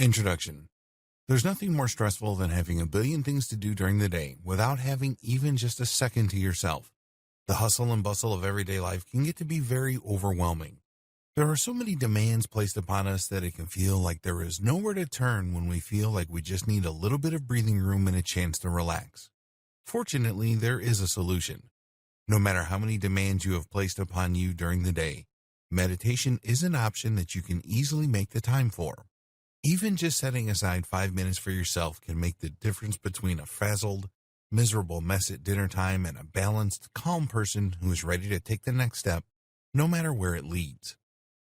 Introduction. There's nothing more stressful than having a billion things to do during the day without having even just a second to yourself. The hustle and bustle of everyday life can get to be very overwhelming. There are so many demands placed upon us that it can feel like there is nowhere to turn when we feel like we just need a little bit of breathing room and a chance to relax. Fortunately, there is a solution. No matter how many demands you have placed upon you during the day, meditation is an option that you can easily make the time for. Even just setting aside 5 minutes for yourself can make the difference between a frazzled, miserable mess at dinner time and a balanced, calm person who is ready to take the next step, no matter where it leads.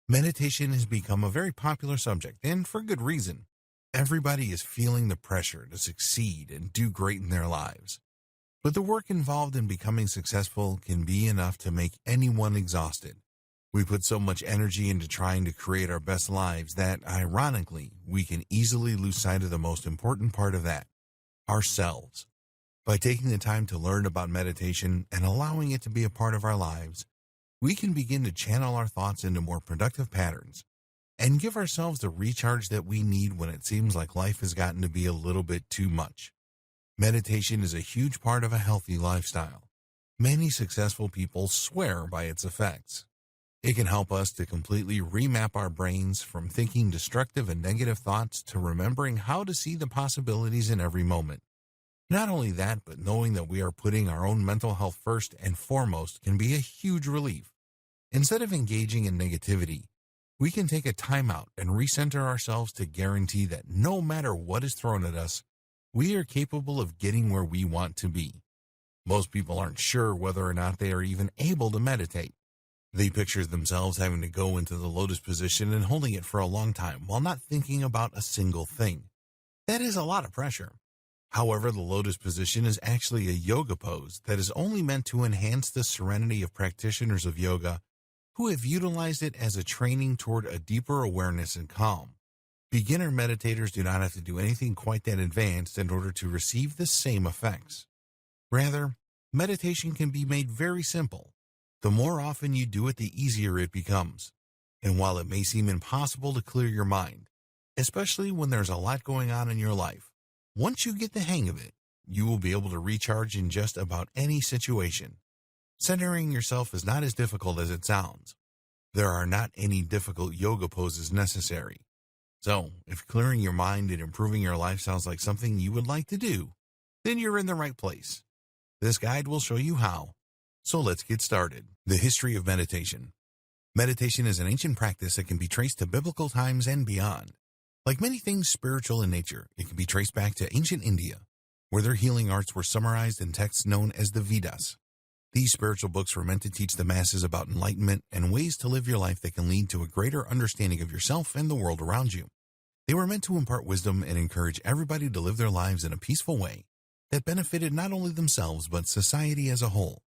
Meditation has become a very popular subject, and for good reason. Everybody is feeling the pressure to succeed and do great in their lives. But the work involved in becoming successful can be enough to make anyone exhausted. We put so much energy into trying to create our best lives that, ironically, we can easily lose sight of the most important part of that, ourselves. By taking the time to learn about meditation and allowing it to be a part of our lives, we can begin to channel our thoughts into more productive patterns and give ourselves the recharge that we need when it seems like life has gotten to be a little bit too much. Meditation is a huge part of a healthy lifestyle. Many successful people swear by its effects. It can help us to completely remap our brains from thinking destructive and negative thoughts to remembering how to see the possibilities in every moment. Not only that, but knowing that we are putting our own mental health first and foremost can be a huge relief. Instead of engaging in negativity, we can take a time out and recenter ourselves to guarantee that no matter what is thrown at us, we are capable of getting where we want to be. Most people aren't sure whether or not they are even able to meditate. They picture themselves having to go into the lotus position and holding it for a long time while not thinking about a single thing. That is a lot of pressure. However, the lotus position is actually a yoga pose that is only meant to enhance the serenity of practitioners of yoga who have utilized it as a training toward a deeper awareness and calm. Beginner meditators do not have to do anything quite that advanced in order to receive the same effects. Rather, meditation can be made very simple. The more often you do it, the easier it becomes. And while it may seem impossible to clear your mind, especially when there's a lot going on in your life, once you get the hang of it, you will be able to recharge in just about any situation. Centering yourself is not as difficult as it sounds. There are not any difficult yoga poses necessary. So, if clearing your mind and improving your life sounds like something you would like to do, then you're in the right place. This guide will show you how. So let's get started. The history of meditation. Meditation is an ancient practice that can be traced to biblical times and beyond. Like many things spiritual in nature, it can be traced back to ancient India, where their healing arts were summarized in texts known as the Vedas. These spiritual books were meant to teach the masses about enlightenment and ways to live your life that can lead to a greater understanding of yourself and the world around you. They were meant to impart wisdom and encourage everybody to live their lives in a peaceful way that benefited not only themselves but society as a whole.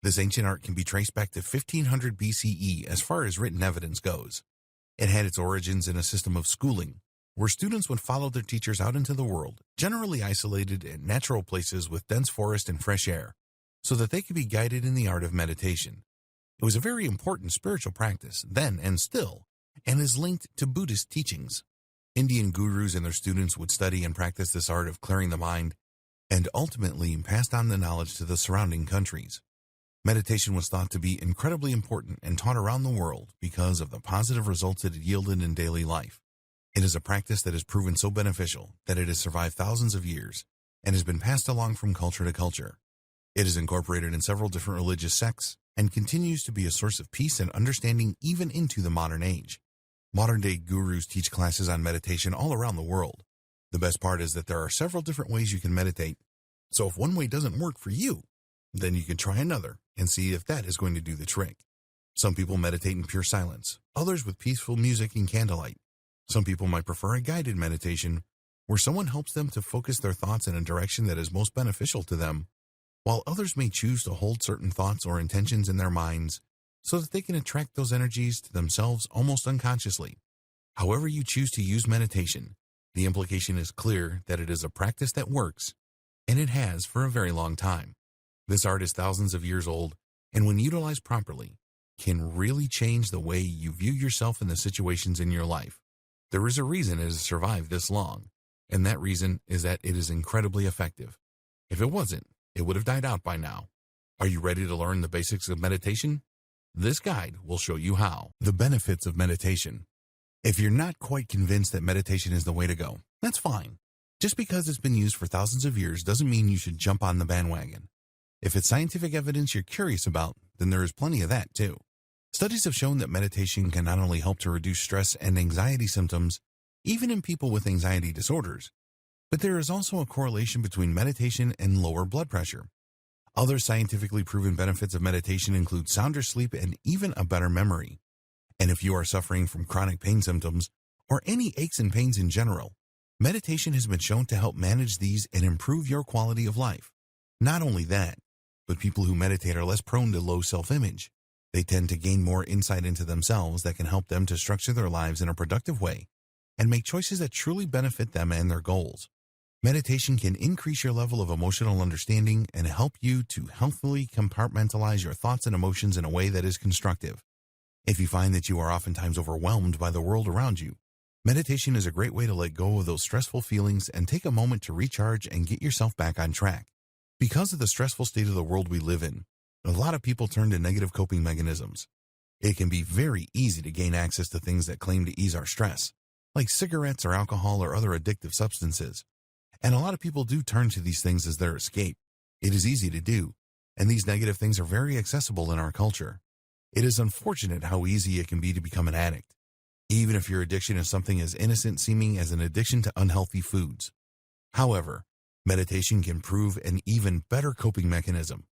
This ancient art can be traced back to 1500 BCE as far as written evidence goes. It had its origins in a system of schooling, where students would follow their teachers out into the world, generally isolated in natural places with dense forest and fresh air, so that they could be guided in the art of meditation. It was a very important spiritual practice then and still, and is linked to Buddhist teachings. Indian gurus and their students would study and practice this art of clearing the mind, and ultimately passed on the knowledge to the surrounding countries. Meditation was thought to be incredibly important and taught around the world because of the positive results it had yielded in daily life. It is a practice that has proven so beneficial that it has survived thousands of years and has been passed along from culture to culture. It is incorporated in several different religious sects and continues to be a source of peace and understanding even into the modern age. Modern-day gurus teach classes on meditation all around the world. The best part is that there are several different ways you can meditate, so if one way doesn't work for you, then you can try another and see if that is going to do the trick. Some people meditate in pure silence, others with peaceful music and candlelight. Some people might prefer a guided meditation, where someone helps them to focus their thoughts in a direction that is most beneficial to them, while others may choose to hold certain thoughts or intentions in their minds so that they can attract those energies to themselves almost unconsciously. However you choose to use meditation, the implication is clear that it is a practice that works, and it has for a very long time. This art is thousands of years old, and when utilized properly, can really change the way you view yourself and the situations in your life. There is a reason it has survived this long, and that reason is that it is incredibly effective. If it wasn't, it would have died out by now. Are you ready to learn the basics of meditation? This guide will show you how. The benefits of meditation. If you're not quite convinced that meditation is the way to go, that's fine. Just because it's been used for thousands of years doesn't mean you should jump on the bandwagon. If it's scientific evidence you're curious about, then there is plenty of that too. Studies have shown that meditation can not only help to reduce stress and anxiety symptoms, even in people with anxiety disorders, but there is also a correlation between meditation and lower blood pressure. Other scientifically proven benefits of meditation include sounder sleep and even a better memory. And if you are suffering from chronic pain symptoms or any aches and pains in general, meditation has been shown to help manage these and improve your quality of life. Not only that, but people who meditate are less prone to low self-image. They tend to gain more insight into themselves that can help them to structure their lives in a productive way and make choices that truly benefit them and their goals. Meditation can increase your level of emotional understanding and help you to healthily compartmentalize your thoughts and emotions in a way that is constructive. If you find that you are oftentimes overwhelmed by the world around you, meditation is a great way to let go of those stressful feelings and take a moment to recharge and get yourself back on track. Because of the stressful state of the world we live in, a lot of people turn to negative coping mechanisms. It can be very easy to gain access to things that claim to ease our stress, like cigarettes or alcohol or other addictive substances. And a lot of people do turn to these things as their escape. It is easy to do, and these negative things are very accessible in our culture. It is unfortunate how easy it can be to become an addict, even if your addiction is something as innocent seeming as an addiction to unhealthy foods. However, meditation can prove an even better coping mechanism.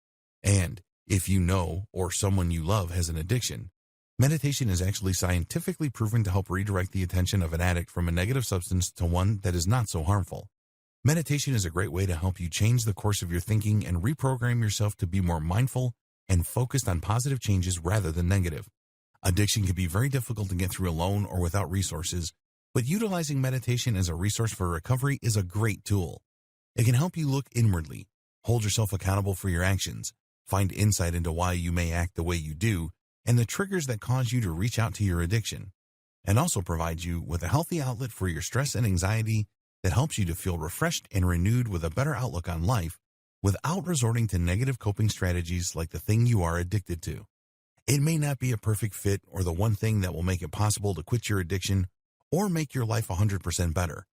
And if you know or someone you love has an addiction, meditation is actually scientifically proven to help redirect the attention of an addict from a negative substance to one that is not so harmful. Meditation is a great way to help you change the course of your thinking and reprogram yourself to be more mindful and focused on positive changes rather than negative. Addiction can be very difficult to get through alone or without resources, but utilizing meditation as a resource for recovery is a great tool. It can help you look inwardly, hold yourself accountable for your actions, find insight into why you may act the way you do, and the triggers that cause you to reach out to your addiction, and also provide you with a healthy outlet for your stress and anxiety that helps you to feel refreshed and renewed with a better outlook on life without resorting to negative coping strategies like the thing you are addicted to. It may not be a perfect fit or the one thing that will make it possible to quit your addiction or make your life 100% better,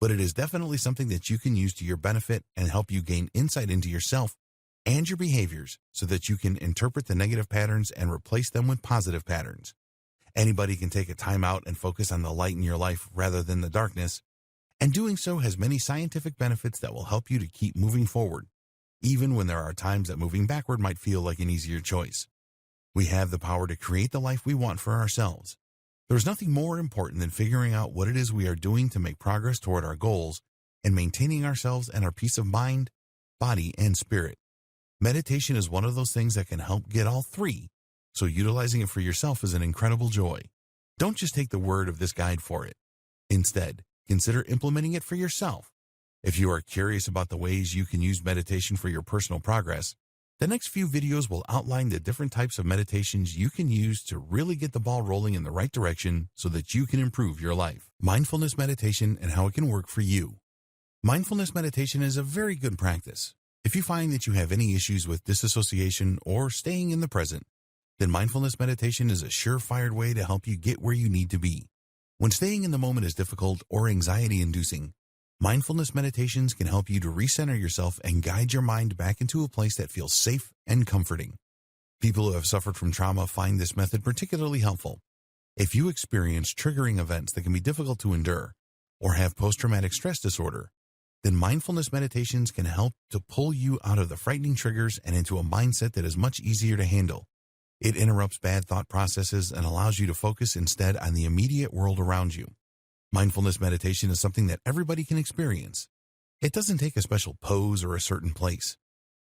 but it is definitely something that you can use to your benefit and help you gain insight into yourself and your behaviors so that you can interpret the negative patterns and replace them with positive patterns. Anybody can take a time out and focus on the light in your life rather than the darkness, and doing so has many scientific benefits that will help you to keep moving forward, even when there are times that moving backward might feel like an easier choice. We have the power to create the life we want for ourselves. There's nothing more important than figuring out what it is we are doing to make progress toward our goals and maintaining ourselves and our peace of mind, body, and spirit. Meditation is one of those things that can help get all three, so utilizing it for yourself is an incredible joy. Don't just take the word of this guide for it. Instead, consider implementing it for yourself. If you are curious about the ways you can use meditation for your personal progress, the next few videos will outline the different types of meditations you can use to really get the ball rolling in the right direction so that you can improve your life. Mindfulness meditation and how it can work for you. Mindfulness meditation is a very good practice. If you find that you have any issues with disassociation or staying in the present, then mindfulness meditation is a surefire way to help you get where you need to be. When staying in the moment is difficult or anxiety-inducing, mindfulness meditations can help you to recenter yourself and guide your mind back into a place that feels safe and comforting. People who have suffered from trauma find this method particularly helpful. If you experience triggering events that can be difficult to endure or have post-traumatic stress disorder, then mindfulness meditations can help to pull you out of the frightening triggers and into a mindset that is much easier to handle. It interrupts bad thought processes and allows you to focus instead on the immediate world around you. Mindfulness meditation is something that everybody can experience. It doesn't take a special pose or a certain place.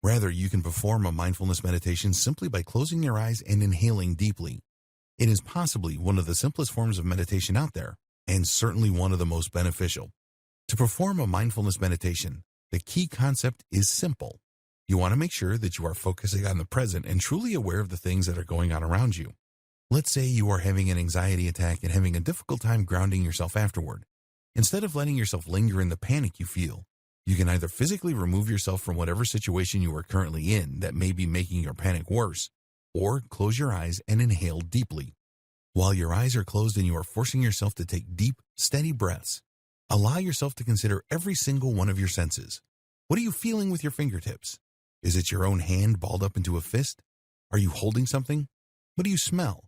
Rather, you can perform a mindfulness meditation simply by closing your eyes and inhaling deeply. It is possibly one of the simplest forms of meditation out there, and certainly one of the most beneficial. To perform a mindfulness meditation, the key concept is simple. You want to make sure that you are focusing on the present and truly aware of the things that are going on around you. Let's say you are having an anxiety attack and having a difficult time grounding yourself afterward. Instead of letting yourself linger in the panic you feel, you can either physically remove yourself from whatever situation you are currently in that may be making your panic worse, or close your eyes and inhale deeply. While your eyes are closed and you are forcing yourself to take deep, steady breaths, allow yourself to consider every single one of your senses. What are you feeling with your fingertips? Is it your own hand balled up into a fist? Are you holding something? What do you smell?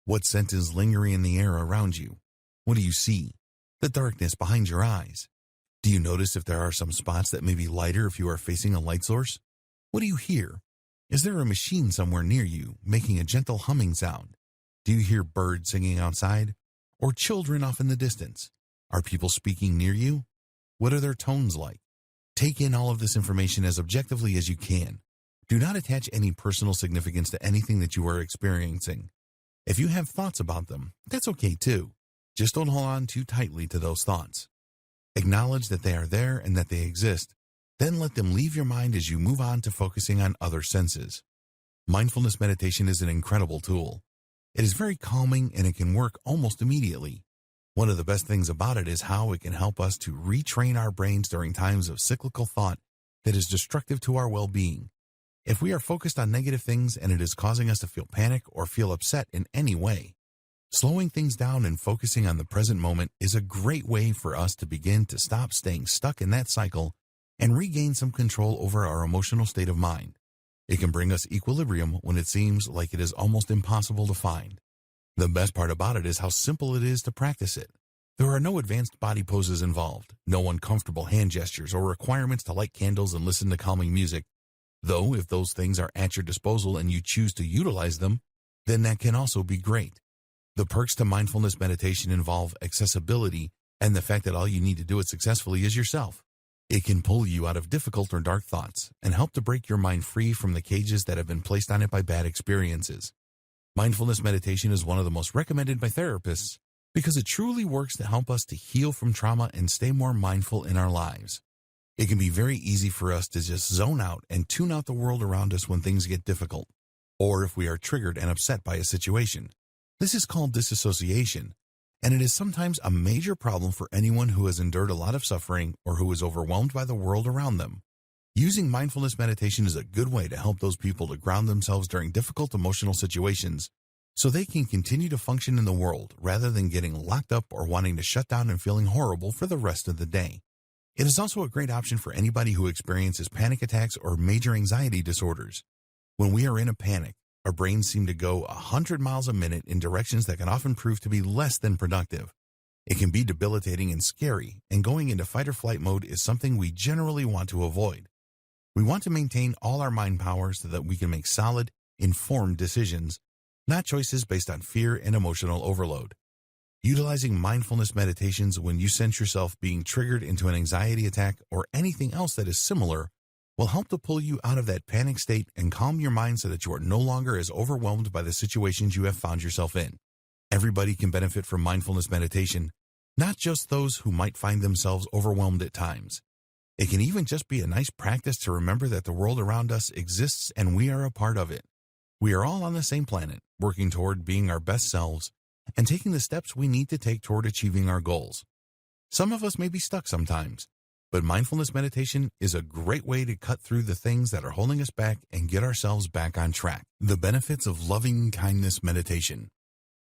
What scent is lingering in the air around you? What do you see? The darkness behind your eyes. Do you notice if there are some spots that may be lighter if you are facing a light source? What do you hear? Is there a machine somewhere near you making a gentle humming sound? Do you hear birds singing outside? Or children off in the distance? Are people speaking near you? What are their tones like? Take in all of this information as objectively as you can. Do not attach any personal significance to anything that you are experiencing. If you have thoughts about them, that's okay too. Just don't hold on too tightly to those thoughts. Acknowledge that they are there and that they exist. Then let them leave your mind as you move on to focusing on other senses. Mindfulness meditation is an incredible tool. It is very calming and it can work almost immediately. One of the best things about it is how it can help us to retrain our brains during times of cyclical thought that is destructive to our well-being. If we are focused on negative things and it is causing us to feel panic or feel upset in any way, slowing things down and focusing on the present moment is a great way for us to begin to stop staying stuck in that cycle and regain some control over our emotional state of mind. It can bring us equilibrium when it seems like it is almost impossible to find. The best part about it is how simple it is to practice it. There are no advanced body poses involved, no uncomfortable hand gestures or requirements to light candles and listen to calming music. Though if those things are at your disposal and you choose to utilize them, then that can also be great. The perks to mindfulness meditation involve accessibility and the fact that all you need to do it successfully is yourself. It can pull you out of difficult or dark thoughts and help to break your mind free from the cages that have been placed on it by bad experiences. Mindfulness meditation is one of the most recommended by therapists because it truly works to help us to heal from trauma and stay more mindful in our lives. It can be very easy for us to just zone out and tune out the world around us when things get difficult, or if we are triggered and upset by a situation. This is called disassociation, and it is sometimes a major problem for anyone who has endured a lot of suffering or who is overwhelmed by the world around them. Using mindfulness meditation is a good way to help those people to ground themselves during difficult emotional situations so they can continue to function in the world rather than getting locked up or wanting to shut down and feeling horrible for the rest of the day. It is also a great option for anybody who experiences panic attacks or major anxiety disorders. When we are in a panic, our brains seem to go 100 miles a minute in directions that can often prove to be less than productive. It can be debilitating and scary, and going into fight or flight mode is something we generally want to avoid. We want to maintain all our mind power so that we can make solid, informed decisions, not choices based on fear and emotional overload. Utilizing mindfulness meditations when you sense yourself being triggered into an anxiety attack or anything else that is similar will help to pull you out of that panic state and calm your mind so that you are no longer as overwhelmed by the situations you have found yourself in. Everybody can benefit from mindfulness meditation, not just those who might find themselves overwhelmed at times. It can even just be a nice practice to remember that the world around us exists and we are a part of it. We are all on the same planet, working toward being our best selves and taking the steps we need to take toward achieving our goals. Some of us may be stuck sometimes, but mindfulness meditation is a great way to cut through the things that are holding us back and get ourselves back on track. The benefits of loving kindness meditation.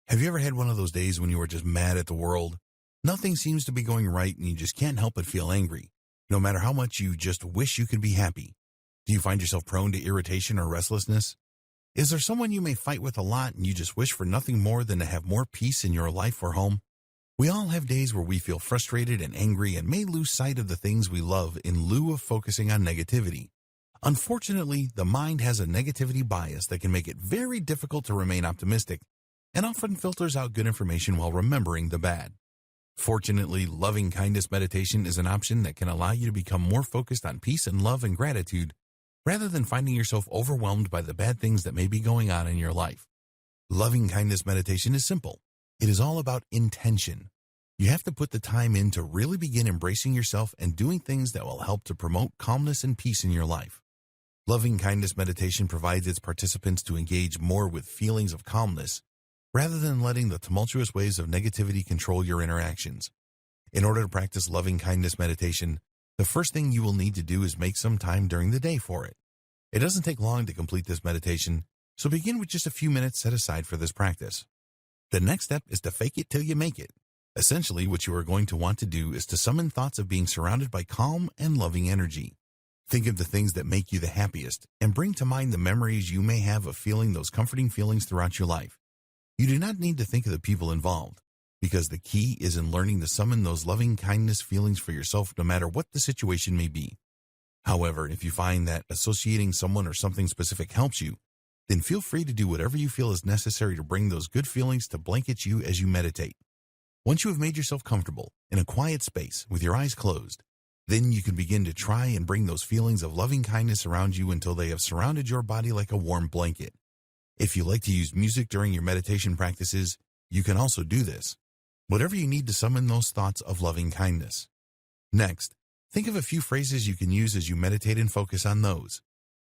Have you ever had one of those days when you were just mad at the world? Nothing seems to be going right and you just can't help but feel angry, no matter how much you just wish you could be happy. Do you find yourself prone to irritation or restlessness? Is there someone you may fight with a lot and you just wish for nothing more than to have more peace in your life or home? We all have days where we feel frustrated and angry and may lose sight of the things we love in lieu of focusing on negativity. Unfortunately, the mind has a negativity bias that can make it very difficult to remain optimistic and often filters out good information while remembering the bad. Fortunately, loving kindness meditation is an option that can allow you to become more focused on peace and love and gratitude rather than finding yourself overwhelmed by the bad things that may be going on in your life. Loving kindness meditation is simple. It is all about intention. You have to put the time in to really begin embracing yourself and doing things that will help to promote calmness and peace in your life. Loving kindness meditation provides its participants to engage more with feelings of calmness, rather than letting the tumultuous waves of negativity control your interactions. In order to practice loving-kindness meditation, the first thing you will need to do is make some time during the day for it. It doesn't take long to complete this meditation, so begin with just a few minutes set aside for this practice. The next step is to fake it till you make it. Essentially, what you are going to want to do is to summon thoughts of being surrounded by calm and loving energy. Think of the things that make you the happiest and bring to mind the memories you may have of feeling those comforting feelings throughout your life. You do not need to think of the people involved, because the key is in learning to summon those loving kindness feelings for yourself no matter what the situation may be. However, if you find that associating someone or something specific helps you, then feel free to do whatever you feel is necessary to bring those good feelings to blanket you as you meditate. Once you have made yourself comfortable in a quiet space with your eyes closed, then you can begin to try and bring those feelings of loving kindness around you until they have surrounded your body like a warm blanket. If you like to use music during your meditation practices, you can also do this. Whatever you need to summon those thoughts of loving kindness. Next, think of a few phrases you can use as you meditate and focus on those.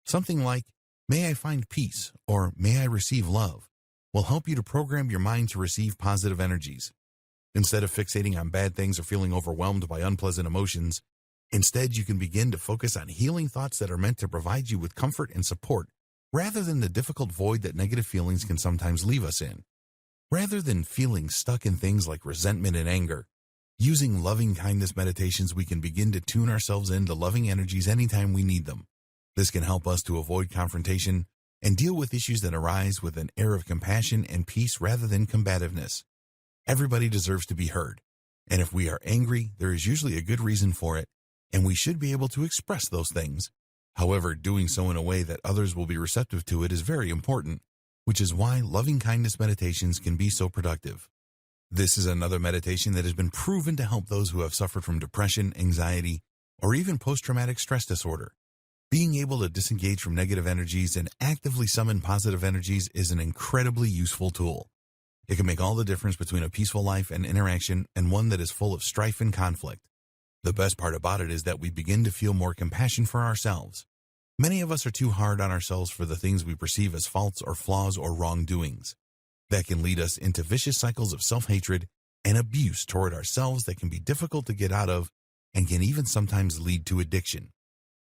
Something like, "May I find peace," or "May I receive love," will help you to program your mind to receive positive energies. Instead of fixating on bad things or feeling overwhelmed by unpleasant emotions, instead you can begin to focus on healing thoughts that are meant to provide you with comfort and support, rather than the difficult void that negative feelings can sometimes leave us in. Rather than feeling stuck in things like resentment and anger, using loving kindness meditations we can begin to tune ourselves into loving energies anytime we need them. This can help us to avoid confrontation and deal with issues that arise with an air of compassion and peace rather than combativeness. Everybody deserves to be heard, and if we are angry, there is usually a good reason for it, and we should be able to express those things. However, doing so in a way that others will be receptive to it is very important, which is why loving-kindness meditations can be so productive. This is another meditation that has been proven to help those who have suffered from depression, anxiety, or even post-traumatic stress disorder. Being able to disengage from negative energies and actively summon positive energies is an incredibly useful tool. It can make all the difference between a peaceful life and interaction and one that is full of strife and conflict. The best part about it is that we begin to feel more compassion for ourselves. Many of us are too hard on ourselves for the things we perceive as faults or flaws or wrongdoings. That can lead us into vicious cycles of self-hatred and abuse toward ourselves that can be difficult to get out of and can even sometimes lead to addiction.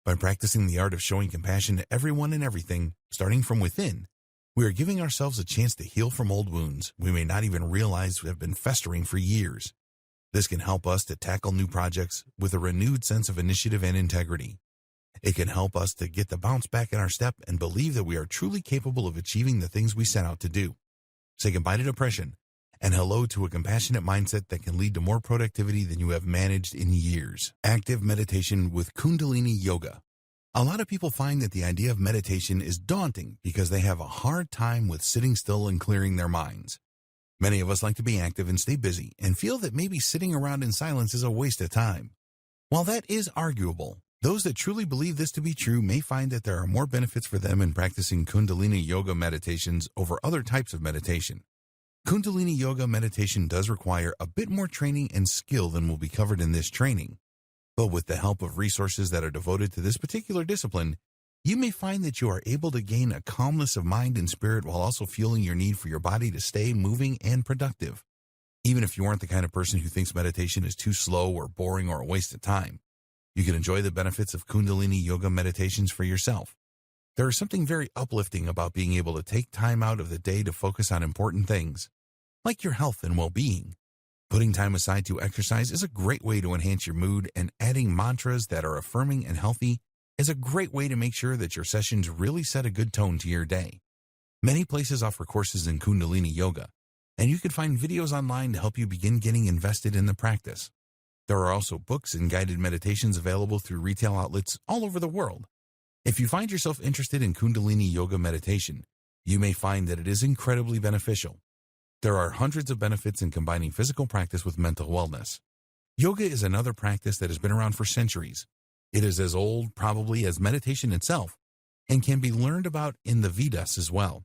By practicing the art of showing compassion to everyone and everything, starting from within, we are giving ourselves a chance to heal from old wounds we may not even realize have been festering for years. This can help us to tackle new projects with a renewed sense of initiative and integrity. It can help us to get the bounce back in our step and believe that we are truly capable of achieving the things we set out to do. Say goodbye to depression and hello to a compassionate mindset that can lead to more productivity than you have managed in years. Active meditation with Kundalini yoga. A lot of people find that the idea of meditation is daunting because they have a hard time with sitting still and clearing their minds. Many of us like to be active and stay busy and feel that maybe sitting around in silence is a waste of time. While that is arguable, those that truly believe this to be true may find that there are more benefits for them in practicing Kundalini yoga meditations over other types of meditation. Kundalini yoga meditation does require a bit more training and skill than will be covered in this training. But with the help of resources that are devoted to this particular discipline, you may find that you are able to gain a calmness of mind and spirit while also feeling your need for your body to stay moving and productive. Even if you aren't the kind of person who thinks meditation is too slow or boring or a waste of time, you can enjoy the benefits of Kundalini yoga meditations for yourself. There is something very uplifting about being able to take time out of the day to focus on important things, like your health and well-being. Putting time aside to exercise is a great way to enhance your mood, and adding mantras that are affirming and healthy is a great way to make sure that your sessions really set a good tone to your day. Many places offer courses in Kundalini yoga, and you can find videos online to help you begin getting invested in the practice. There are also books and guided meditations available through retail outlets all over the world. If you find yourself interested in Kundalini yoga meditation, you may find that it is incredibly beneficial. There are hundreds of benefits in combining physical practice with mental wellness. Yoga is another practice that has been around for centuries. It is as old, probably, as meditation itself, and can be learned about in the Vedas as well.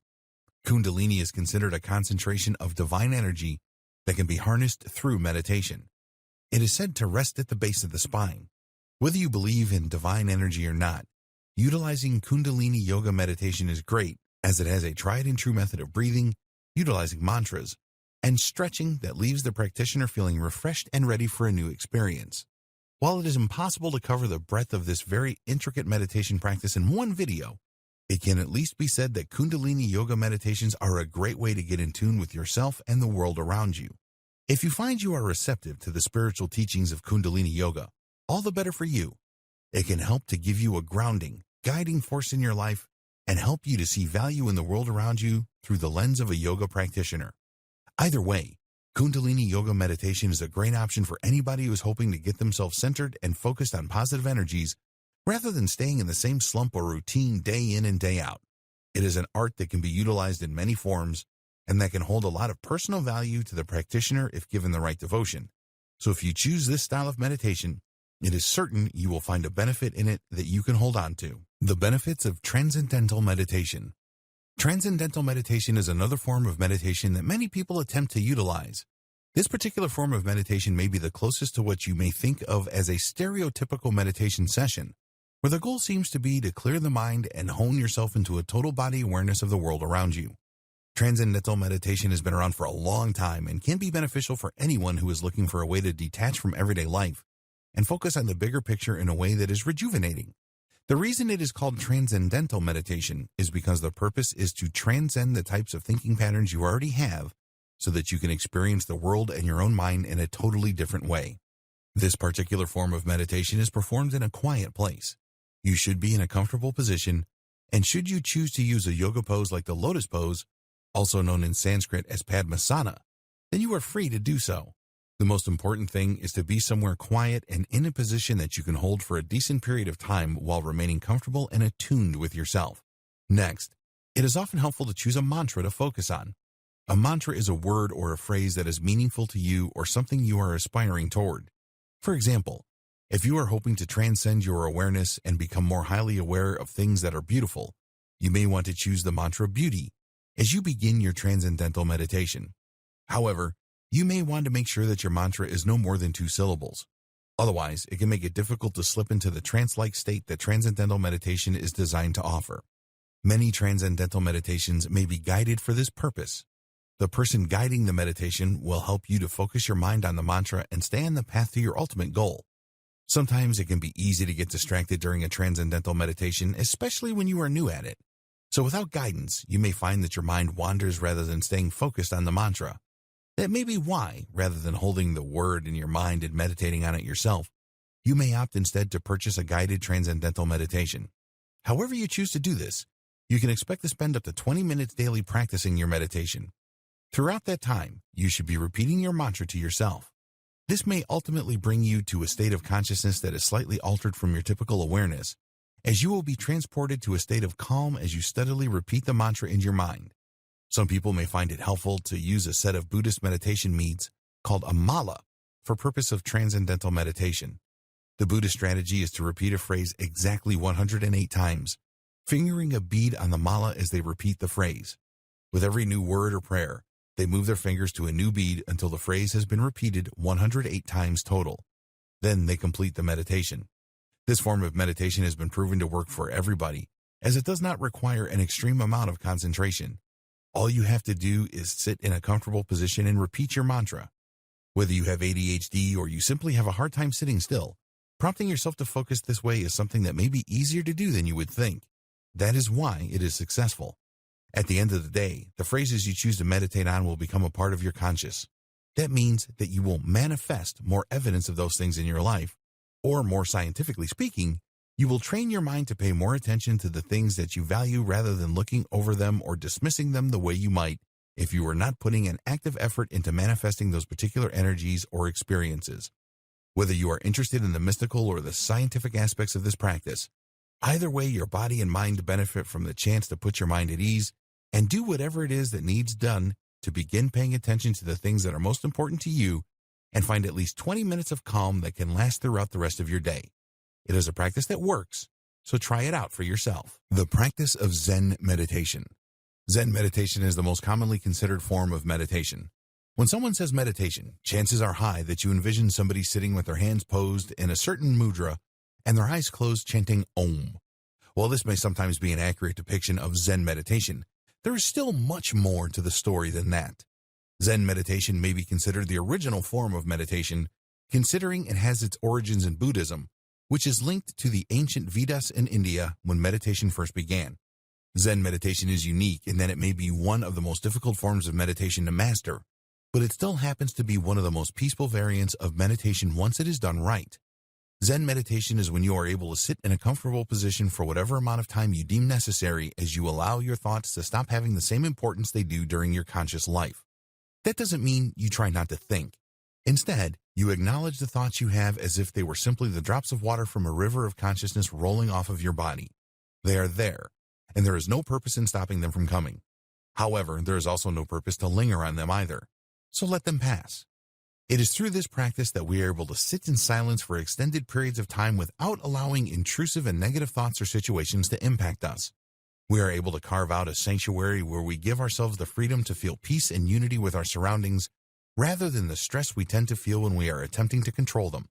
Kundalini is considered a concentration of divine energy that can be harnessed through meditation. It is said to rest at the base of the spine. Whether you believe in divine energy or not, utilizing Kundalini yoga meditation is great, as it has a tried and true method of breathing utilizing mantras, and stretching that leaves the practitioner feeling refreshed and ready for a new experience. While it is impossible to cover the breadth of this very intricate meditation practice in one video, it can at least be said that Kundalini yoga meditations are a great way to get in tune with yourself and the world around you. If you find you are receptive to the spiritual teachings of Kundalini yoga, all the better for you. It can help to give you a grounding, guiding force in your life and help you to see value in the world around you through the lens of a yoga practitioner. Either way, Kundalini yoga meditation is a great option for anybody who is hoping to get themselves centered and focused on positive energies rather than staying in the same slump or routine day in and day out. It is an art that can be utilized in many forms and that can hold a lot of personal value to the practitioner if given the right devotion. So if you choose this style of meditation, it is certain you will find a benefit in it that you can hold on to. The benefits of Transcendental meditation. Transcendental meditation is another form of meditation that many people attempt to utilize. This particular form of meditation may be the closest to what you may think of as a stereotypical meditation session, where the goal seems to be to clear the mind and hone yourself into a total body awareness of the world around you. Transcendental meditation has been around for a long time and can be beneficial for anyone who is looking for a way to detach from everyday life and focus on the bigger picture in a way that is rejuvenating. The reason it is called Transcendental meditation is because the purpose is to transcend the types of thinking patterns you already have so that you can experience the world and your own mind in a totally different way. This particular form of meditation is performed in a quiet place. You should be in a comfortable position, and should you choose to use a yoga pose like the lotus pose, also known in Sanskrit as Padmasana, then you are free to do so. The most important thing is to be somewhere quiet and in a position that you can hold for a decent period of time while remaining comfortable and attuned with yourself. Next, it is often helpful to choose a mantra to focus on. A mantra is a word or a phrase that is meaningful to you or something you are aspiring toward. For example, if you are hoping to transcend your awareness and become more highly aware of things that are beautiful, you may want to choose the mantra beauty as you begin your transcendental meditation. However, you may want to make sure that your mantra is no more than 2 syllables. Otherwise, it can make it difficult to slip into the trance-like state that transcendental meditation is designed to offer. Many transcendental meditations may be guided for this purpose. The person guiding the meditation will help you to focus your mind on the mantra and stay on the path to your ultimate goal. Sometimes it can be easy to get distracted during a transcendental meditation, especially when you are new at it. So without guidance, you may find that your mind wanders rather than staying focused on the mantra. That may be why, rather than holding the word in your mind and meditating on it yourself, you may opt instead to purchase a guided transcendental meditation. However you choose to do this, you can expect to spend up to 20 minutes daily practicing your meditation. Throughout that time, you should be repeating your mantra to yourself. This may ultimately bring you to a state of consciousness that is slightly altered from your typical awareness, as you will be transported to a state of calm as you steadily repeat the mantra in your mind. Some people may find it helpful to use a set of Buddhist meditation beads called a mala for purpose of transcendental meditation. The Buddhist strategy is to repeat a phrase exactly 108 times, fingering a bead on the mala as they repeat the phrase. With every new word or prayer, they move their fingers to a new bead until the phrase has been repeated 108 times total. Then they complete the meditation. This form of meditation has been proven to work for everybody, as it does not require an extreme amount of concentration. All you have to do is sit in a comfortable position and repeat your mantra. Whether you have ADHD or you simply have a hard time sitting still, prompting yourself to focus this way is something that may be easier to do than you would think. That is why it is successful. At the end of the day, the phrases you choose to meditate on will become a part of your conscious. That means that you will manifest more evidence of those things in your life, or more scientifically speaking, you will train your mind to pay more attention to the things that you value rather than looking over them or dismissing them the way you might if you were not putting an active effort into manifesting those particular energies or experiences. Whether you are interested in the mystical or the scientific aspects of this practice, either way your body and mind benefit from the chance to put your mind at ease and do whatever it is that needs done to begin paying attention to the things that are most important to you and find at least 20 minutes of calm that can last throughout the rest of your day. It is a practice that works, so try it out for yourself. The practice of Zen meditation. Zen meditation is the most commonly considered form of meditation. When someone says meditation, chances are high that you envision somebody sitting with their hands posed in a certain mudra and their eyes closed chanting Om. While this may sometimes be an accurate depiction of Zen meditation, there is still much more to the story than that. Zen meditation may be considered the original form of meditation, considering it has its origins in Buddhism, which is linked to the ancient Vedas in India when meditation first began. Zen meditation is unique in that it may be one of the most difficult forms of meditation to master, but it still happens to be one of the most peaceful variants of meditation once it is done right. Zen meditation is when you are able to sit in a comfortable position for whatever amount of time you deem necessary as you allow your thoughts to stop having the same importance they do during your conscious life. That doesn't mean you try not to think. Instead, you acknowledge the thoughts you have as if they were simply the drops of water from a river of consciousness rolling off of your body. They are there, and there is no purpose in stopping them from coming. However, there is also no purpose to linger on them either, so let them pass. It is through this practice that we are able to sit in silence for extended periods of time without allowing intrusive and negative thoughts or situations to impact us. We are able to carve out a sanctuary where we give ourselves the freedom to feel peace and unity with our surroundings, rather than the stress we tend to feel when we are attempting to control them.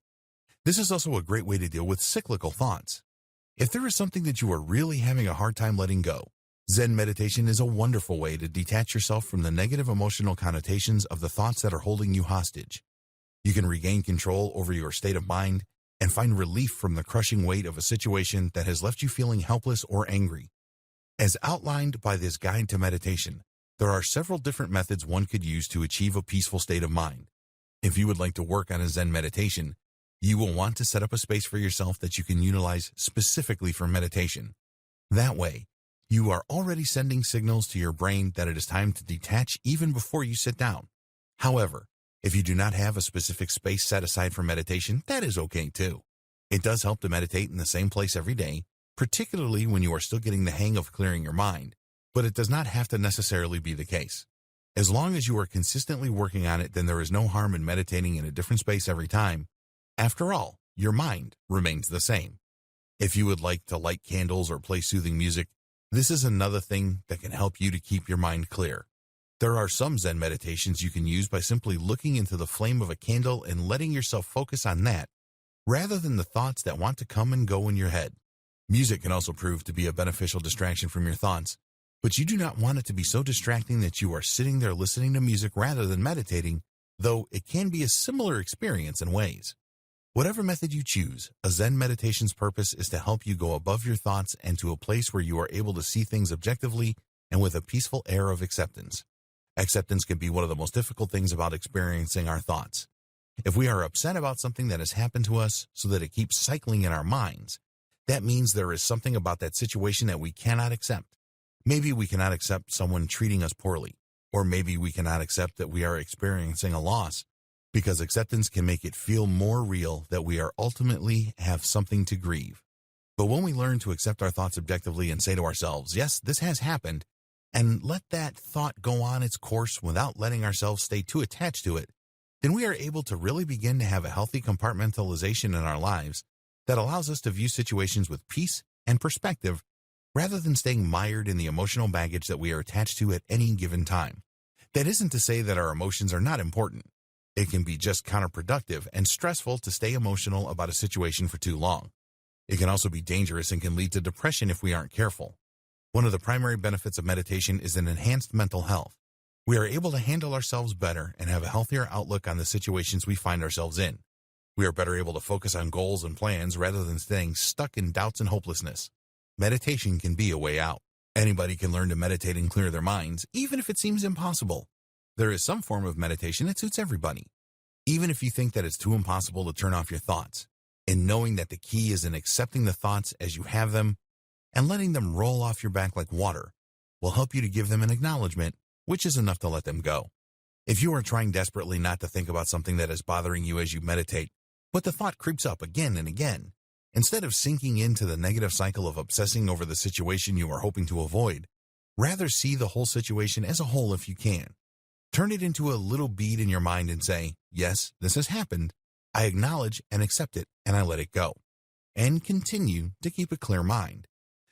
This is also a great way to deal with cyclical thoughts. If there is something that you are really having a hard time letting go, Zen meditation is a wonderful way to detach yourself from the negative emotional connotations of the thoughts that are holding you hostage. You can regain control over your state of mind and find relief from the crushing weight of a situation that has left you feeling helpless or angry. As outlined by this guide to meditation, there are several different methods one could use to achieve a peaceful state of mind. If you would like to work on a Zen meditation, you will want to set up a space for yourself that you can utilize specifically for meditation. That way, you are already sending signals to your brain that it is time to detach even before you sit down. However, if you do not have a specific space set aside for meditation, that is okay too. It does help to meditate in the same place every day, particularly when you are still getting the hang of clearing your mind, but it does not have to necessarily be the case. As long as you are consistently working on it, then there is no harm in meditating in a different space every time. After all, your mind remains the same. If you would like to light candles or play soothing music, this is another thing that can help you to keep your mind clear. There are some Zen meditations you can use by simply looking into the flame of a candle and letting yourself focus on that, rather than the thoughts that want to come and go in your head. Music can also prove to be a beneficial distraction from your thoughts, but you do not want it to be so distracting that you are sitting there listening to music rather than meditating, though it can be a similar experience in ways. Whatever method you choose, a Zen meditation's purpose is to help you go above your thoughts and to a place where you are able to see things objectively and with a peaceful air of acceptance. Acceptance can be one of the most difficult things about experiencing our thoughts. If we are upset about something that has happened to us so that it keeps cycling in our minds, that means there is something about that situation that we cannot accept. Maybe we cannot accept someone treating us poorly, or maybe we cannot accept that we are experiencing a loss, because acceptance can make it feel more real that we are ultimately have something to grieve. But when we learn to accept our thoughts objectively and say to ourselves, yes, this has happened, and let that thought go on its course without letting ourselves stay too attached to it, then we are able to really begin to have a healthy compartmentalization in our lives that allows us to view situations with peace and perspective rather than staying mired in the emotional baggage that we are attached to at any given time. That isn't to say that our emotions are not important. It can be just counterproductive and stressful to stay emotional about a situation for too long. It can also be dangerous and can lead to depression if we aren't careful. One of the primary benefits of meditation is an enhanced mental health. We are able to handle ourselves better and have a healthier outlook on the situations we find ourselves in. We are better able to focus on goals and plans rather than staying stuck in doubts and hopelessness. Meditation can be a way out. Anybody can learn to meditate and clear their minds, even if it seems impossible. There is some form of meditation that suits everybody. Even if you think that it's too impossible to turn off your thoughts, and knowing that the key is in accepting the thoughts as you have them and letting them roll off your back like water will help you to give them an acknowledgement, which is enough to let them go. If you are trying desperately not to think about something that is bothering you as you meditate, but the thought creeps up again and again, instead of sinking into the negative cycle of obsessing over the situation you are hoping to avoid, rather see the whole situation as a whole if you can. Turn it into a little bead in your mind and say, yes, this has happened. I acknowledge and accept it, and I let it go. And continue to keep a clear mind.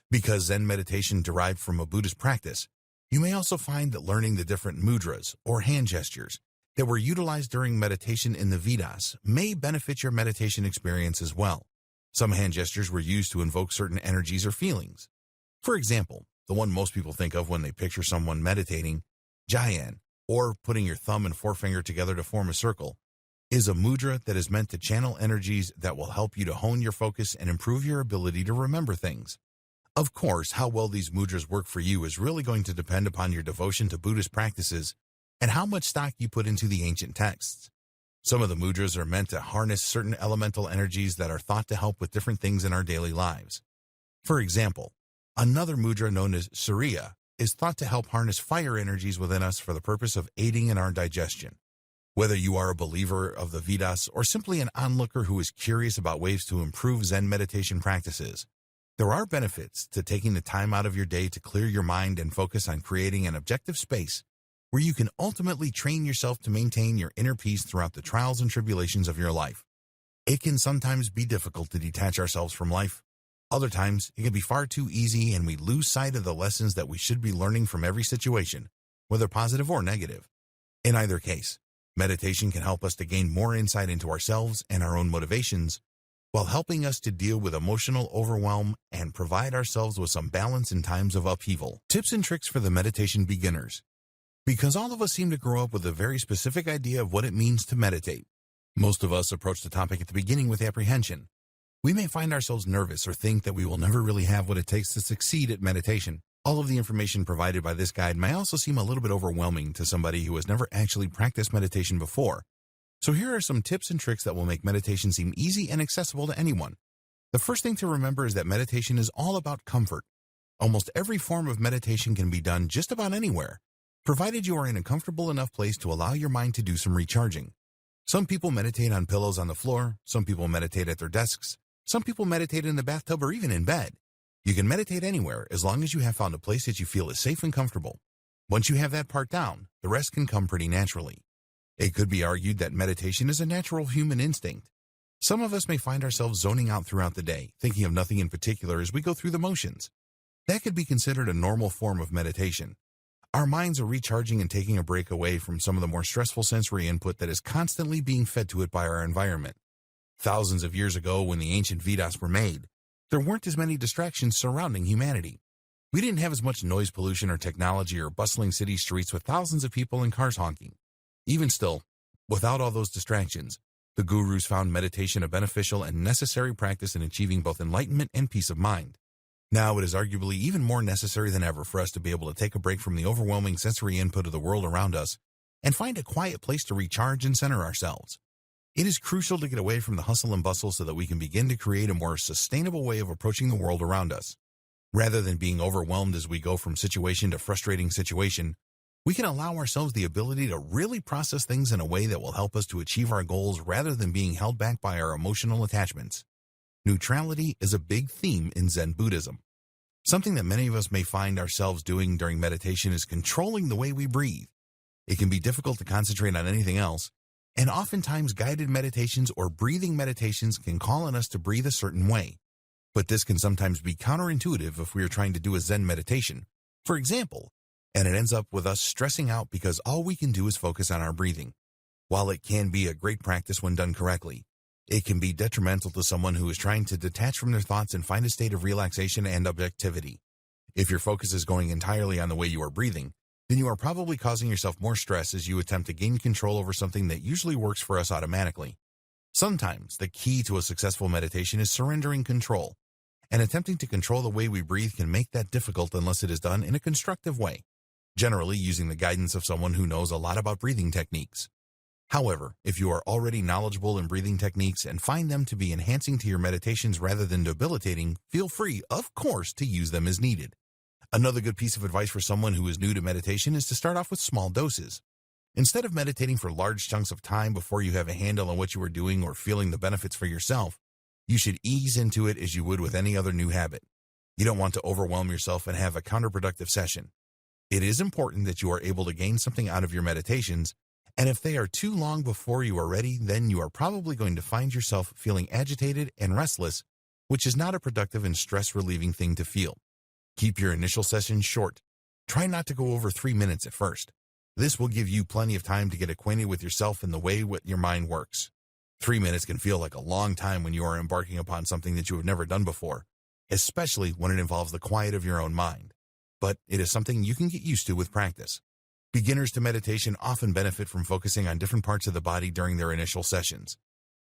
Because Zen meditation derived from a Buddhist practice, you may also find that learning the different mudras, or hand gestures, that were utilized during meditation in the Vedas may benefit your meditation experience as well. Some hand gestures were used to invoke certain energies or feelings. For example, the one most people think of when they picture someone meditating, Jayan, or putting your thumb and forefinger together to form a circle, is a mudra that is meant to channel energies that will help you to hone your focus and improve your ability to remember things. Of course, how well these mudras work for you is really going to depend upon your devotion to Buddhist practices and how much stock you put into the ancient texts. Some of the mudras are meant to harness certain elemental energies that are thought to help with different things in our daily lives. For example, another mudra known as Surya is thought to help harness fire energies within us for the purpose of aiding in our digestion. Whether you are a believer of the Vedas or simply an onlooker who is curious about ways to improve Zen meditation practices, there are benefits to taking the time out of your day to clear your mind and focus on creating an objective space where you can ultimately train yourself to maintain your inner peace throughout the trials and tribulations of your life. It can sometimes be difficult to detach ourselves from life. Other times, it can be far too easy and we lose sight of the lessons that we should be learning from every situation, whether positive or negative. In either case, meditation can help us to gain more insight into ourselves and our own motivations, while helping us to deal with emotional overwhelm and provide ourselves with some balance in times of upheaval. Tips and tricks for the meditation beginners. Because all of us seem to grow up with a very specific idea of what it means to meditate, most of us approach the topic at the beginning with apprehension. We may find ourselves nervous or think that we will never really have what it takes to succeed at meditation. All of the information provided by this guide may also seem a little bit overwhelming to somebody who has never actually practiced meditation before. So here are some tips and tricks that will make meditation seem easy and accessible to anyone. The first thing to remember is that meditation is all about comfort. Almost every form of meditation can be done just about anywhere, provided you are in a comfortable enough place to allow your mind to do some recharging. Some people meditate on pillows on the floor, some people meditate at their desks, some people meditate in the bathtub or even in bed. You can meditate anywhere as long as you have found a place that you feel is safe and comfortable. Once you have that part down, the rest can come pretty naturally. It could be argued that meditation is a natural human instinct. Some of us may find ourselves zoning out throughout the day, thinking of nothing in particular as we go through the motions. That could be considered a normal form of meditation. Our minds are recharging and taking a break away from some of the more stressful sensory input that is constantly being fed to it by our environment. Thousands of years ago, when the ancient Vedas were made, there weren't as many distractions surrounding humanity. We didn't have as much noise pollution or technology or bustling city streets with thousands of people and cars honking. Even still, without all those distractions, the gurus found meditation a beneficial and necessary practice in achieving both enlightenment and peace of mind. Now it is arguably even more necessary than ever for us to be able to take a break from the overwhelming sensory input of the world around us and find a quiet place to recharge and center ourselves. It is crucial to get away from the hustle and bustle so that we can begin to create a more sustainable way of approaching the world around us. Rather than being overwhelmed as we go from situation to frustrating situation, we can allow ourselves the ability to really process things in a way that will help us to achieve our goals rather than being held back by our emotional attachments. Neutrality is a big theme in Zen Buddhism. Something that many of us may find ourselves doing during meditation is controlling the way we breathe. It can be difficult to concentrate on anything else, and oftentimes guided meditations or breathing meditations can call on us to breathe a certain way. But this can sometimes be counterintuitive if we are trying to do a Zen meditation, for example, and it ends up with us stressing out because all we can do is focus on our breathing. While it can be a great practice when done correctly, it can be detrimental to someone who is trying to detach from their thoughts and find a state of relaxation and objectivity. If your focus is going entirely on the way you are breathing, then you are probably causing yourself more stress as you attempt to gain control over something that usually works for us automatically. Sometimes the key to a successful meditation is surrendering control, and attempting to control the way we breathe can make that difficult unless it is done in a constructive way, generally using the guidance of someone who knows a lot about breathing techniques. However, if you are already knowledgeable in breathing techniques and find them to be enhancing to your meditations rather than debilitating, feel free, of course, to use them as needed. Another good piece of advice for someone who is new to meditation is to start off with small doses. Instead of meditating for large chunks of time before you have a handle on what you are doing or feeling the benefits for yourself, you should ease into it as you would with any other new habit. You don't want to overwhelm yourself and have a counterproductive session. It is important that you are able to gain something out of your meditations, and if they are too long before you are ready, then you are probably going to find yourself feeling agitated and restless, which is not a productive and stress-relieving thing to feel. Keep your initial sessions short. Try not to go over 3 minutes at first. This will give you plenty of time to get acquainted with yourself and the way your mind works. 3 minutes can feel like a long time when you are embarking upon something that you have never done before, especially when it involves the quiet of your own mind. but it is something you can get used to with practice. Beginners to meditation often benefit from focusing on different parts of the body during their initial sessions.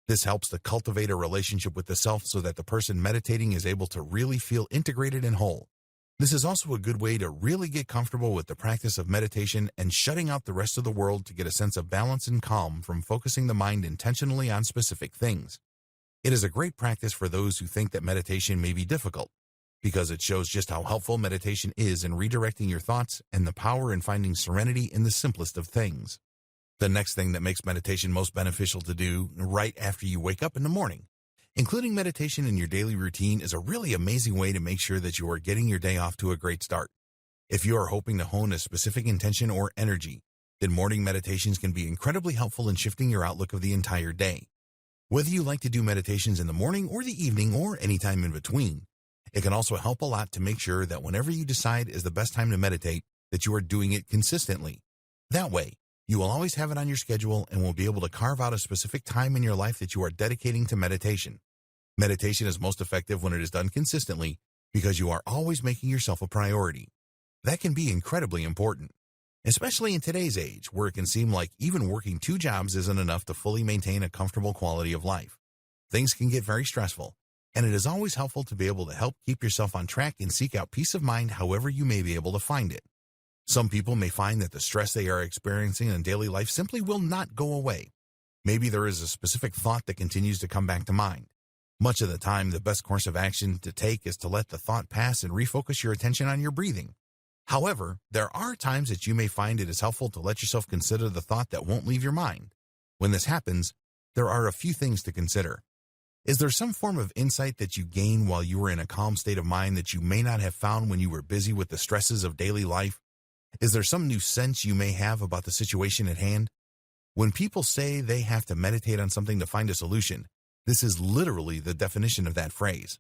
This helps to cultivate a relationship with the self so that the person meditating is able to really feel integrated and whole. This is also a good way to really get comfortable with the practice of meditation and shutting out the rest of the world to get a sense of balance and calm from focusing the mind intentionally on specific things. It is a great practice for those who think that meditation may be difficult, because it shows just how helpful meditation is in redirecting your thoughts and the power in finding serenity in the simplest of things. The next thing that makes meditation most beneficial to do right after you wake up in the morning. Including meditation in your daily routine is a really amazing way to make sure that you are getting your day off to a great start. If you are hoping to hone a specific intention or energy, then morning meditations can be incredibly helpful in shifting your outlook of the entire day. Whether you like to do meditations in the morning or the evening or any time in between, it can also help a lot to make sure that whenever you decide is the best time to meditate, that you are doing it consistently. That way, you will always have it on your schedule and will be able to carve out a specific time in your life that you are dedicating to meditation. Meditation is most effective when it is done consistently because you are always making yourself a priority. That can be incredibly important, especially in today's age where it can seem like even working 2 jobs isn't enough to fully maintain a comfortable quality of life. Things can get very stressful, and it is always helpful to be able to help keep yourself on track and seek out peace of mind however you may be able to find it. Some people may find that the stress they are experiencing in daily life simply will not go away. Maybe there is a specific thought that continues to come back to mind. Much of the time, the best course of action to take is to let the thought pass and refocus your attention on your breathing. However, there are times that you may find it is helpful to let yourself consider the thought that won't leave your mind. When this happens, there are a few things to consider. Is there some form of insight that you gain while you were in a calm state of mind that you may not have found when you were busy with the stresses of daily life? Is there some new sense you may have about the situation at hand? When people say they have to meditate on something to find a solution, this is literally the definition of that phrase.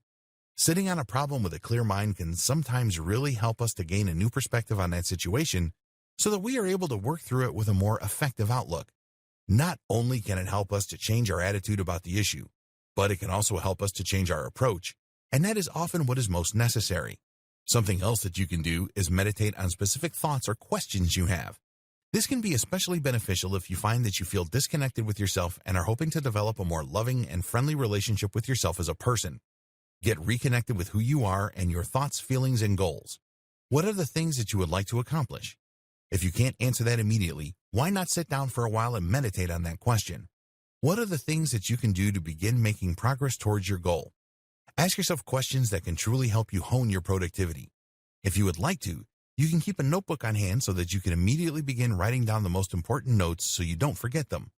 Sitting on a problem with a clear mind can sometimes really help us to gain a new perspective on that situation so that we are able to work through it with a more effective outlook. Not only can it help us to change our attitude about the issue, but it can also help us to change our approach, and that is often what is most necessary. Something else that you can do is meditate on specific thoughts or questions you have. This can be especially beneficial if you find that you feel disconnected with yourself and are hoping to develop a more loving and friendly relationship with yourself as a person. Get reconnected with who you are and your thoughts, feelings, and goals. What are the things that you would like to accomplish? If you can't answer that immediately, why not sit down for a while and meditate on that question? What are the things that you can do to begin making progress towards your goal? Ask yourself questions that can truly help you hone your productivity. If you would like to, you can keep a notebook on hand so that you can immediately begin writing down the most important notes so you don't forget them.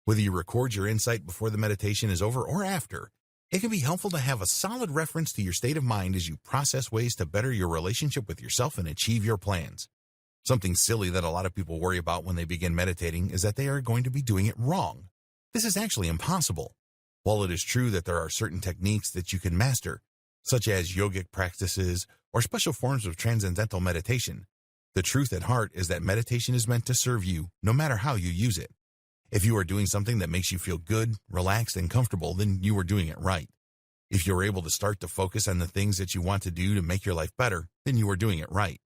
Whether you record your insight before the meditation is over or after, it can be helpful to have a solid reference to your state of mind as you process ways to better your relationship with yourself and achieve your plans. Something silly that a lot of people worry about when they begin meditating is that they are going to be doing it wrong. This is actually impossible. While it is true that there are certain techniques that you can master, such as yogic practices or special forms of transcendental meditation, the truth at heart is that meditation is meant to serve you no matter how you use it. If you are doing something that makes you feel good, relaxed, and comfortable, then you are doing it right. If you are able to start to focus on the things that you want to do to make your life better, then you are doing it right.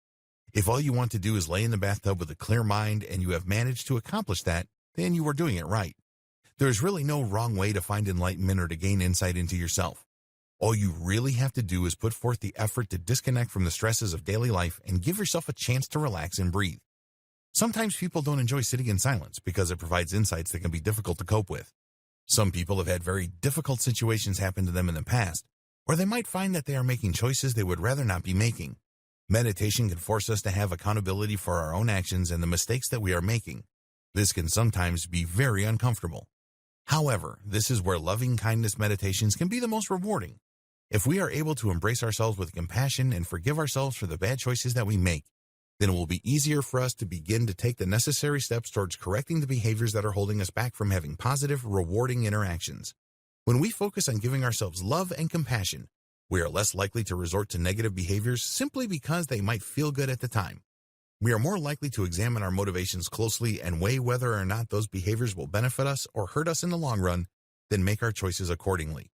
If all you want to do is lay in the bathtub with a clear mind and you have managed to accomplish that, then you are doing it right. There is really no wrong way to find enlightenment or to gain insight into yourself. All you really have to do is put forth the effort to disconnect from the stresses of daily life and give yourself a chance to relax and breathe. Sometimes people don't enjoy sitting in silence because it provides insights that can be difficult to cope with. Some people have had very difficult situations happen to them in the past, or they might find that they are making choices they would rather not be making. Meditation can force us to have accountability for our own actions and the mistakes that we are making. This can sometimes be very uncomfortable. However, this is where loving kindness meditations can be the most rewarding. If we are able to embrace ourselves with compassion and forgive ourselves for the bad choices that we make, then it will be easier for us to begin to take the necessary steps towards correcting the behaviors that are holding us back from having positive, rewarding interactions. When we focus on giving ourselves love and compassion, we are less likely to resort to negative behaviors simply because they might feel good at the time. We are more likely to examine our motivations closely and weigh whether or not those behaviors will benefit us or hurt us in the long run, then make our choices accordingly.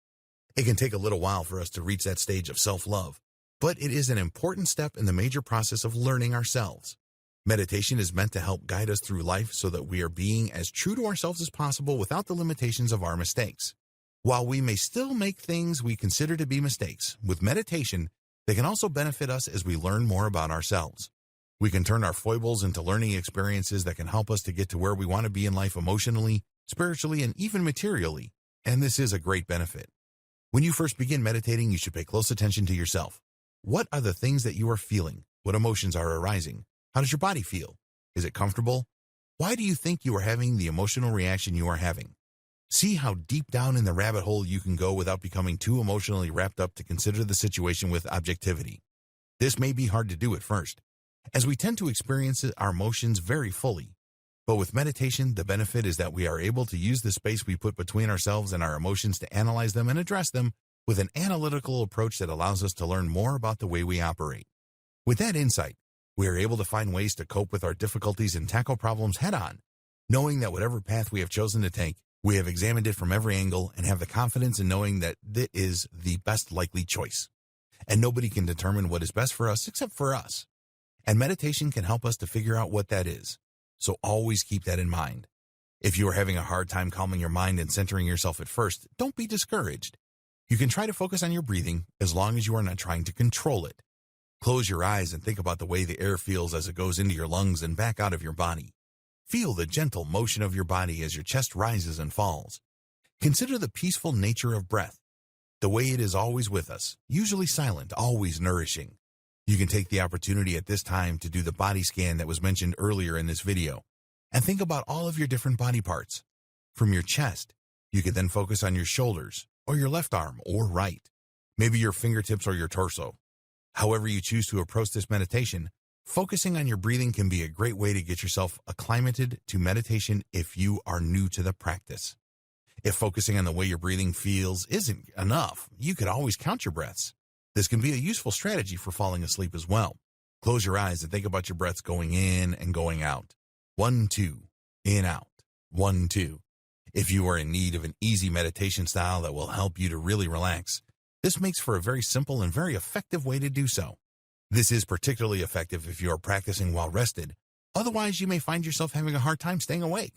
It can take a little while for us to reach that stage of self-love, but it is an important step in the major process of learning ourselves. Meditation is meant to help guide us through life so that we are being as true to ourselves as possible without the limitations of our mistakes. While we may still make things we consider to be mistakes, with meditation, they can also benefit us as we learn more about ourselves. We can turn our foibles into learning experiences that can help us to get to where we want to be in life emotionally, spiritually, and even materially, and this is a great benefit. When you first begin meditating, you should pay close attention to yourself. What are the things that you are feeling? What emotions are arising? How does your body feel? Is it comfortable? Why do you think you are having the emotional reaction you are having? See how deep down in the rabbit hole you can go without becoming too emotionally wrapped up to consider the situation with objectivity. This may be hard to do at first, as we tend to experience our emotions very fully. But with meditation, the benefit is that we are able to use the space we put between ourselves and our emotions to analyze them and address them with an analytical approach that allows us to learn more about the way we operate. With that insight, we are able to find ways to cope with our difficulties and tackle problems head-on, knowing that whatever path we have chosen to take, we have examined it from every angle and have the confidence in knowing that it is the best likely choice. And nobody can determine what is best for us except for us. And meditation can help us to figure out what that is. So always keep that in mind. If you are having a hard time calming your mind and centering yourself at first, don't be discouraged. You can try to focus on your breathing as long as you are not trying to control it. Close your eyes and think about the way the air feels as it goes into your lungs and back out of your body. Feel the gentle motion of your body as your chest rises and falls. Consider the peaceful nature of breath, the way it is always with us, usually silent, always nourishing. You can take the opportunity at this time to do the body scan that was mentioned earlier in this video, and think about all of your different body parts. From your chest, you can then focus on your shoulders, or your left arm, or right, maybe your fingertips or your torso. However you choose to approach this meditation, focusing on your breathing can be a great way to get yourself acclimated to meditation if you are new to the practice. If focusing on the way your breathing feels isn't enough, you could always count your breaths. This can be a useful strategy for falling asleep as well. Close your eyes and think about your breaths going in and going out. 1, 2, in, out. 1, 2. If you are in need of an easy meditation style that will help you to really relax, this makes for a very simple and very effective way to do so. This is particularly effective if you are practicing while rested. Otherwise, you may find yourself having a hard time staying awake.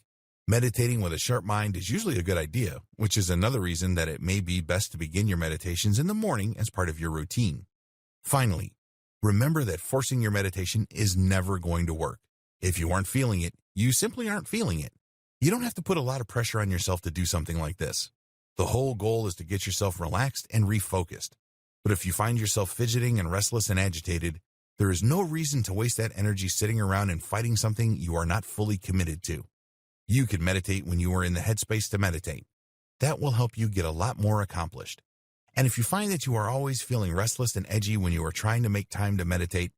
Meditating with a sharp mind is usually a good idea, which is another reason that it may be best to begin your meditations in the morning as part of your routine. Finally, remember that forcing your meditation is never going to work. If you aren't feeling it, you simply aren't feeling it. You don't have to put a lot of pressure on yourself to do something like this. The whole goal is to get yourself relaxed and refocused. But if you find yourself fidgeting and restless and agitated, there is no reason to waste that energy sitting around and fighting something you are not fully committed to. You can meditate when you are in the headspace to meditate. That will help you get a lot more accomplished. And if you find that you are always feeling restless and edgy when you are trying to make time to meditate,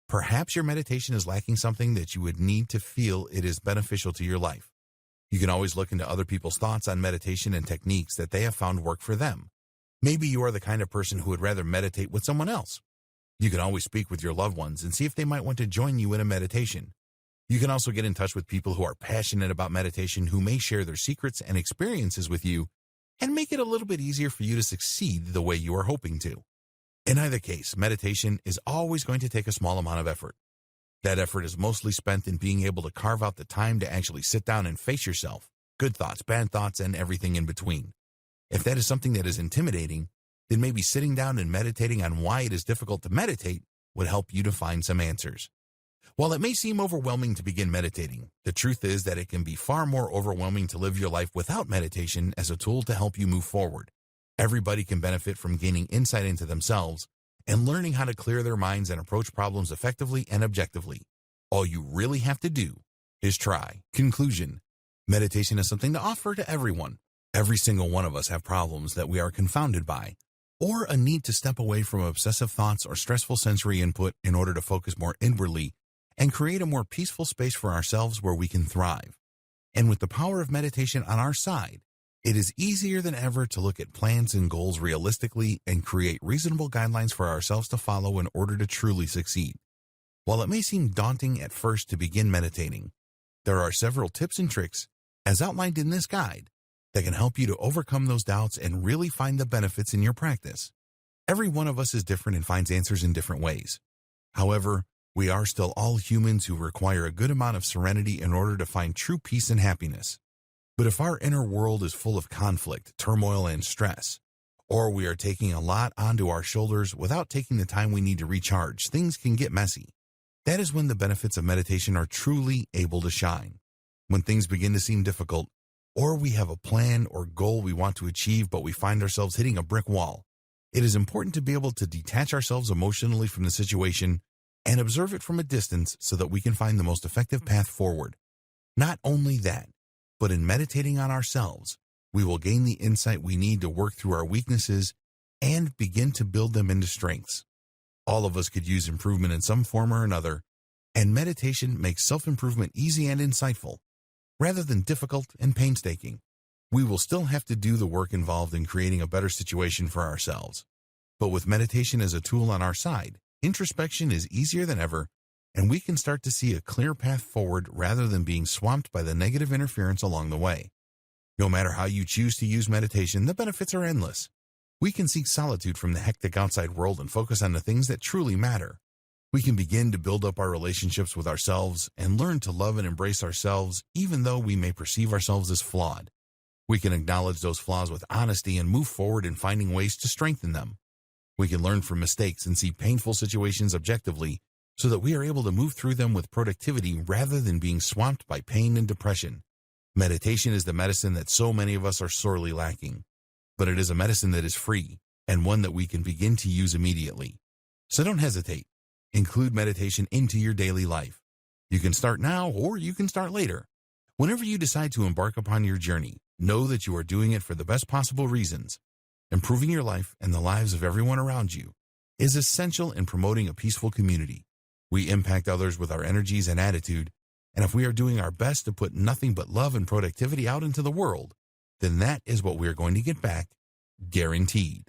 perhaps your meditation is lacking something that you would need to feel it is beneficial to your life. You can always look into other people's thoughts on meditation and techniques that they have found work for them. Maybe you are the kind of person who would rather meditate with someone else. You can always speak with your loved ones and see if they might want to join you in a meditation. You can also get in touch with people who are passionate about meditation who may share their secrets and experiences with you and make it a little bit easier for you to succeed the way you are hoping to. In either case, meditation is always going to take a small amount of effort. That effort is mostly spent in being able to carve out the time to actually sit down and face yourself, good thoughts, bad thoughts, and everything in between. If that is something that is intimidating, then maybe sitting down and meditating on why it is difficult to meditate would help you to find some answers. While it may seem overwhelming to begin meditating, the truth is that it can be far more overwhelming to live your life without meditation as a tool to help you move forward. Everybody can benefit from gaining insight into themselves and learning how to clear their minds and approach problems effectively and objectively. All you really have to do is try. Conclusion. Meditation is something to offer to everyone. Every single one of us have problems that we are confounded by, or a need to step away from obsessive thoughts or stressful sensory input in order to focus more inwardly and create a more peaceful space for ourselves where we can thrive. And with the power of meditation on our side, it is easier than ever to look at plans and goals realistically and create reasonable guidelines for ourselves to follow in order to truly succeed. While it may seem daunting at first to begin meditating, there are several tips and tricks, as outlined in this guide, that can help you to overcome those doubts and really find the benefits in your practice. Every one of us is different and finds answers in different ways. However, we are still all humans who require a good amount of serenity in order to find true peace and happiness. But if our inner world is full of conflict, turmoil, and stress, or we are taking a lot onto our shoulders without taking the time we need to recharge, things can get messy. That is when the benefits of meditation are truly able to shine. When things begin to seem difficult, or we have a plan or goal we want to achieve but we find ourselves hitting a brick wall, it is important to be able to detach ourselves emotionally from the situation and observe it from a distance so that we can find the most effective path forward. Not only that, but in meditating on ourselves, we will gain the insight we need to work through our weaknesses and begin to build them into strengths. All of us could use improvement in some form or another, and meditation makes self-improvement easy and insightful, rather than difficult and painstaking. We will still have to do the work involved in creating a better situation for ourselves. But with meditation as a tool on our side, introspection is easier than ever, and we can start to see a clear path forward rather than being swamped by the negative interference along the way. No matter how you choose to use meditation, the benefits are endless. We can seek solitude from the hectic outside world and focus on the things that truly matter. We can begin to build up our relationships with ourselves and learn to love and embrace ourselves even though we may perceive ourselves as flawed. We can acknowledge those flaws with honesty and move forward in finding ways to strengthen them. We can learn from mistakes and see painful situations objectively so that we are able to move through them with productivity rather than being swamped by pain and depression. Meditation is the medicine that so many of us are sorely lacking, but it is a medicine that is free and one that we can begin to use immediately. So don't hesitate. Include meditation into your daily life. You can start now or you can start later. Whenever you decide to embark upon your journey, know that you are doing it for the best possible reasons. Improving your life and the lives of everyone around you is essential in promoting a peaceful community. We impact others with our energies and attitude, and if we are doing our best to put nothing but love and productivity out into the world, then that is what we are going to get back, guaranteed.